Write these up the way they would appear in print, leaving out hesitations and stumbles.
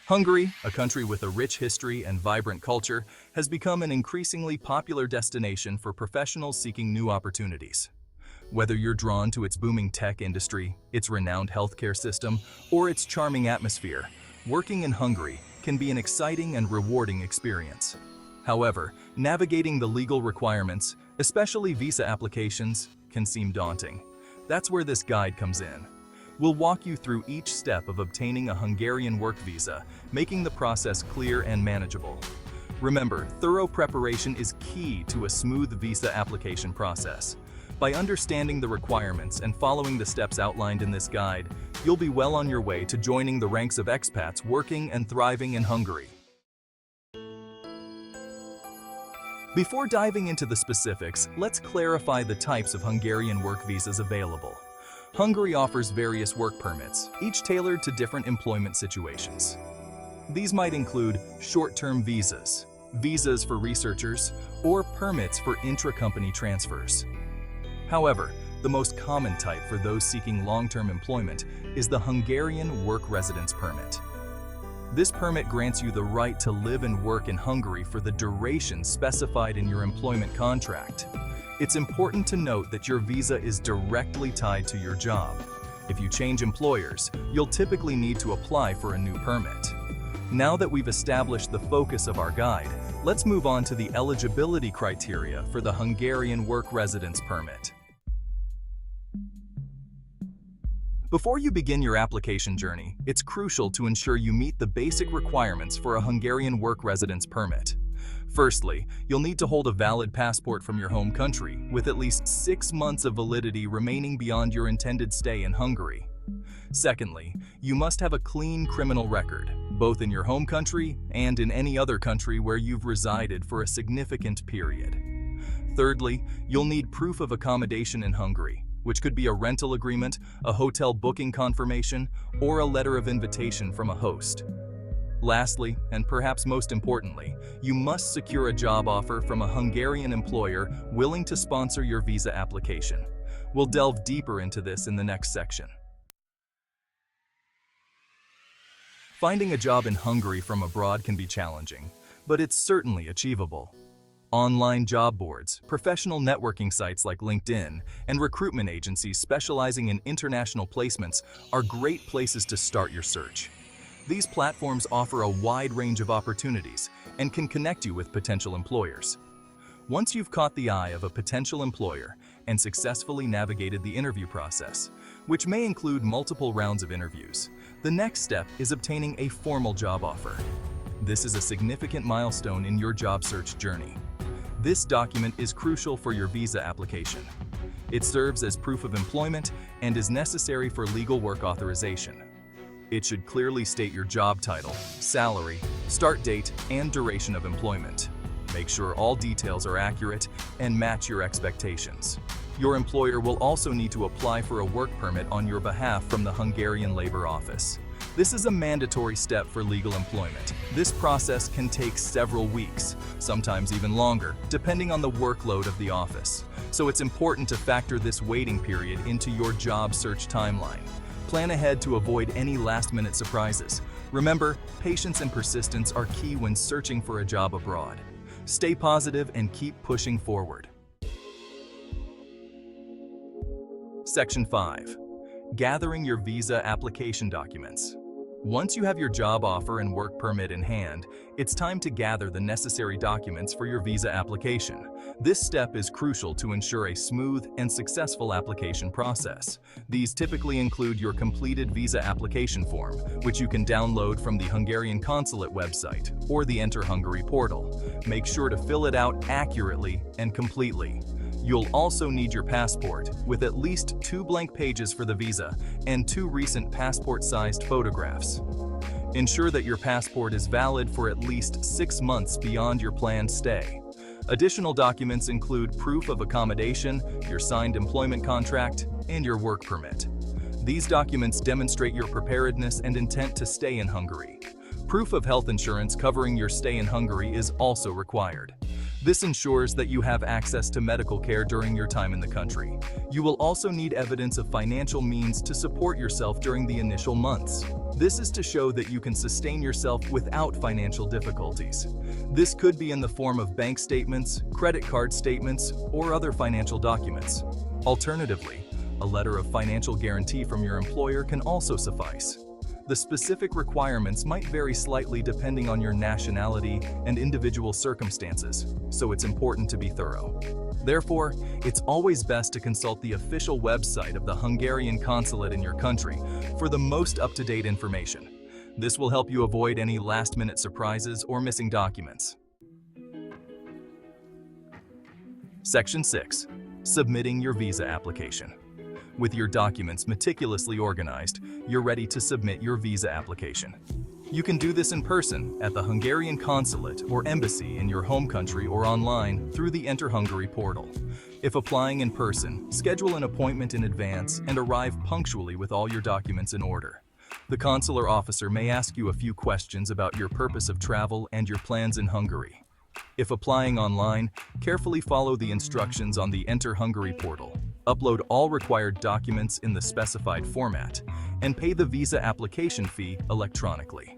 Hungary, a country with a rich history and vibrant culture, has become an increasingly popular destination for professionals seeking new opportunities. Whether you're drawn to its booming tech industry, its renowned healthcare system, or its charming atmosphere, working in Hungary can be an exciting and rewarding experience. However, navigating the legal requirements, especially visa applications, can seem daunting. That's where this guide comes in. We'll walk you through each step of obtaining a Hungarian work visa, making the process clear and manageable. Remember, thorough preparation is key to a smooth visa application process. By understanding the requirements and following the steps outlined in this guide, you'll be well on your way to joining the ranks of expats working and thriving in Hungary. Before diving into the specifics, let's clarify the types of Hungarian work visas available. Hungary offers various work permits, each tailored to different employment situations. These might include short-term visas, visas for researchers, or permits for intra-company transfers. However, the most common type for those seeking long-term employment is the Hungarian Work Residence Permit. This permit grants you the right to live and work in Hungary for the duration specified in your employment contract. It's important to note that your visa is directly tied to your job. If you change employers, you'll typically need to apply for a new permit. Now that we've established the focus of our guide, let's move on to the eligibility criteria for the Hungarian Work Residence Permit. Before you begin your application journey, it's crucial to ensure you meet the basic requirements for a Hungarian Work Residence Permit. Firstly, you'll need to hold a valid passport from your home country, with at least 6 months of validity remaining beyond your intended stay in Hungary. Secondly, you must have a clean criminal record, both in your home country and in any other country where you've resided for a significant period. Thirdly, you'll need proof of accommodation in Hungary, which could be a rental agreement, a hotel booking confirmation, or a letter of invitation from a host. Lastly, and perhaps most importantly, you must secure a job offer from a Hungarian employer willing to sponsor your visa application. We'll delve deeper into this in the next section. Finding a job in Hungary from abroad can be challenging, but it's certainly achievable. Online job boards, professional networking sites like LinkedIn, and recruitment agencies specializing in international placements are great places to start your search. These platforms offer a wide range of opportunities and can connect you with potential employers. Once you've caught the eye of a potential employer and successfully navigated the interview process, which may include multiple rounds of interviews, the next step is obtaining a formal job offer. This is a significant milestone in your job search journey. This document is crucial for your visa application. It serves as proof of employment and is necessary for legal work authorization. It should clearly state your job title, salary, start date, and duration of employment. Make sure all details are accurate and match your expectations. Your employer will also need to apply for a work permit on your behalf from the Hungarian Labor Office. This is a mandatory step for legal employment. This process can take several weeks, sometimes even longer, depending on the workload of the office. So it's important to factor this waiting period into your job search timeline. Plan ahead to avoid any last-minute surprises. Remember, patience and persistence are key when searching for a job abroad. Stay positive and keep pushing forward. Section 5. Gathering your visa application documents. Once you have your job offer and work permit in hand, it's time to gather the necessary documents for your visa application. This step is crucial to ensure a smooth and successful application process. These typically include your completed visa application form, which you can download from the Hungarian consulate website or the Enter Hungary portal. Make sure to fill it out accurately and completely. You'll also need your passport, with at least 2 blank pages for the visa and 2 recent passport-sized photographs. Ensure that your passport is valid for at least 6 months beyond your planned stay. Additional documents include proof of accommodation, your signed employment contract, and your work permit. These documents demonstrate your preparedness and intent to stay in Hungary. Proof of health insurance covering your stay in Hungary is also required. This ensures that you have access to medical care during your time in the country. You will also need evidence of financial means to support yourself during the initial months. This is to show that you can sustain yourself without financial difficulties. This could be in the form of bank statements, credit card statements, or other financial documents. Alternatively, a letter of financial guarantee from your employer can also suffice. The specific requirements might vary slightly depending on your nationality and individual circumstances, so it's important to be thorough. Therefore, it's always best to consult the official website of the Hungarian consulate in your country for the most up-to-date information. This will help you avoid any last-minute surprises or missing documents. Section 6. Submitting your visa application. With your documents meticulously organized, you're ready to submit your visa application. You can do this in person at the Hungarian consulate or embassy in your home country or online through the Enter Hungary portal. If applying in person, schedule an appointment in advance and arrive punctually with all your documents in order. The consular officer may ask you a few questions about your purpose of travel and your plans in Hungary. If applying online, carefully follow the instructions on the Enter Hungary portal. Upload all required documents in the specified format, and pay the visa application fee electronically.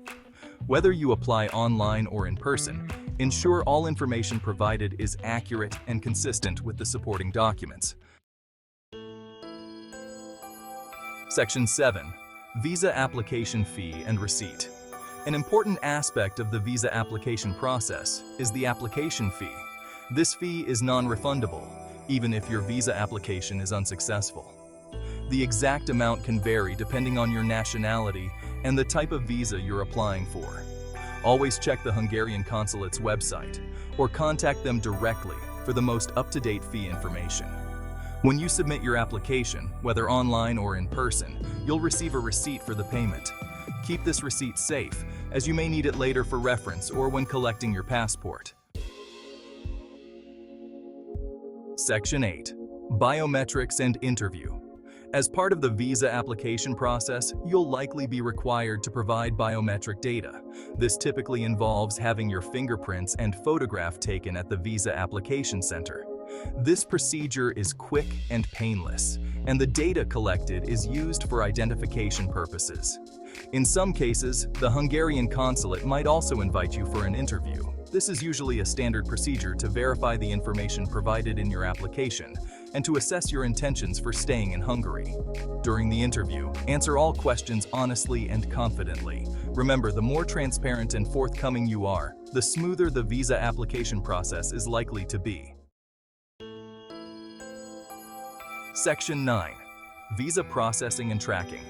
Whether you apply online or in person, ensure all information provided is accurate and consistent with the supporting documents. Section 7. Visa application fee and receipt. An important aspect of the visa application process is the application fee. This fee is non-refundable, even if your visa application is unsuccessful. The exact amount can vary depending on your nationality and the type of visa you're applying for. Always check the Hungarian consulate's website or contact them directly for the most up-to-date fee information. When you submit your application, whether online or in person, you'll receive a receipt for the payment. Keep this receipt safe, as you may need it later for reference or when collecting your passport. Section 8. Biometrics and interview. As part of the visa application process, you'll likely be required to provide biometric data. This typically involves having your fingerprints and photograph taken at the visa application center. This procedure is quick and painless, and the data collected is used for identification purposes. In some cases, the Hungarian consulate might also invite you for an interview. This is usually a standard procedure to verify the information provided in your application and to assess your intentions for staying in Hungary. During the interview, answer all questions honestly and confidently. Remember, the more transparent and forthcoming you are, the smoother the visa application process is likely to be. Section 9. Visa processing and tracking.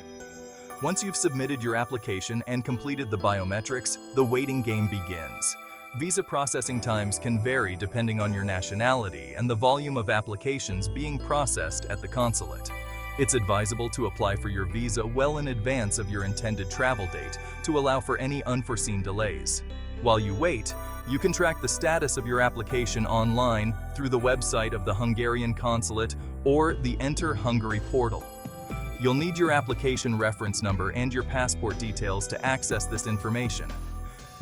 Once you've submitted your application and completed the biometrics, the waiting game begins. Visa processing times can vary depending on your nationality and the volume of applications being processed at the consulate. It's advisable to apply for your visa well in advance of your intended travel date to allow for any unforeseen delays. While you wait, you can track the status of your application online through the website of the Hungarian consulate or the Enter Hungary portal. You'll need your application reference number and your passport details to access this information.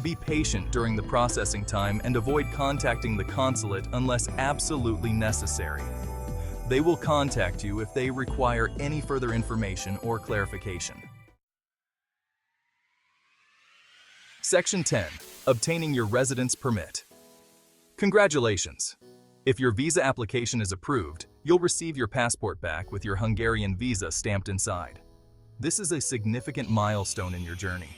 Be patient during the processing time and avoid contacting the consulate unless absolutely necessary. They will contact you if they require any further information or clarification. Section 10. Obtaining your residence permit. Congratulations! If your visa application is approved, you'll receive your passport back with your Hungarian visa stamped inside. This is a significant milestone in your journey.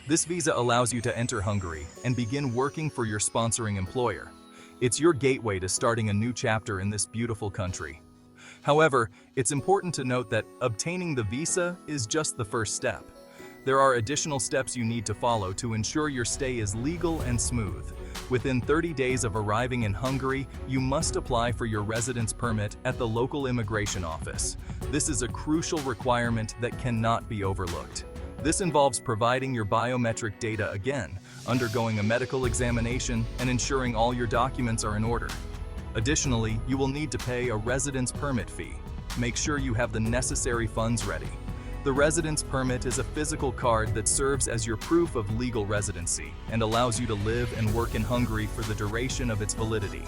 This visa allows you to enter Hungary and begin working for your sponsoring employer. It's your gateway to starting a new chapter in this beautiful country. However, it's important to note that obtaining the visa is just the first step. There are additional steps you need to follow to ensure your stay is legal and smooth. Within 30 days of arriving in Hungary, you must apply for your residence permit at the local immigration office. This is a crucial requirement that cannot be overlooked. This involves providing your biometric data again, undergoing a medical examination, and ensuring all your documents are in order. Additionally, you will need to pay a residence permit fee. Make sure you have the necessary funds ready. The residence permit is a physical card that serves as your proof of legal residency and allows you to live and work in Hungary for the duration of its validity.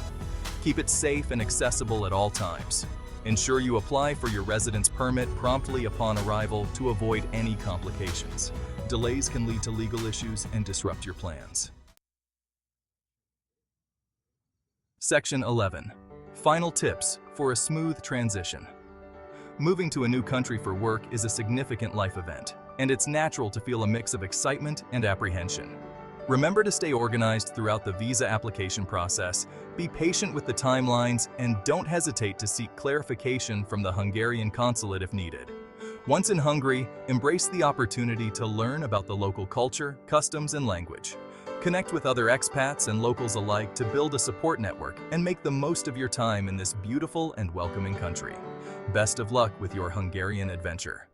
Keep it safe and accessible at all times. Ensure you apply for your residence permit promptly upon arrival to avoid any complications. Delays can lead to legal issues and disrupt your plans. Section 11. Final tips for a smooth transition. Moving to a new country for work is a significant life event, and it's natural to feel a mix of excitement and apprehension. Remember to stay organized throughout the visa application process, be patient with the timelines, and don't hesitate to seek clarification from the Hungarian consulate if needed. Once in Hungary, embrace the opportunity to learn about the local culture, customs, and language. Connect with other expats and locals alike to build a support network and make the most of your time in this beautiful and welcoming country. Best of luck with your Hungarian adventure.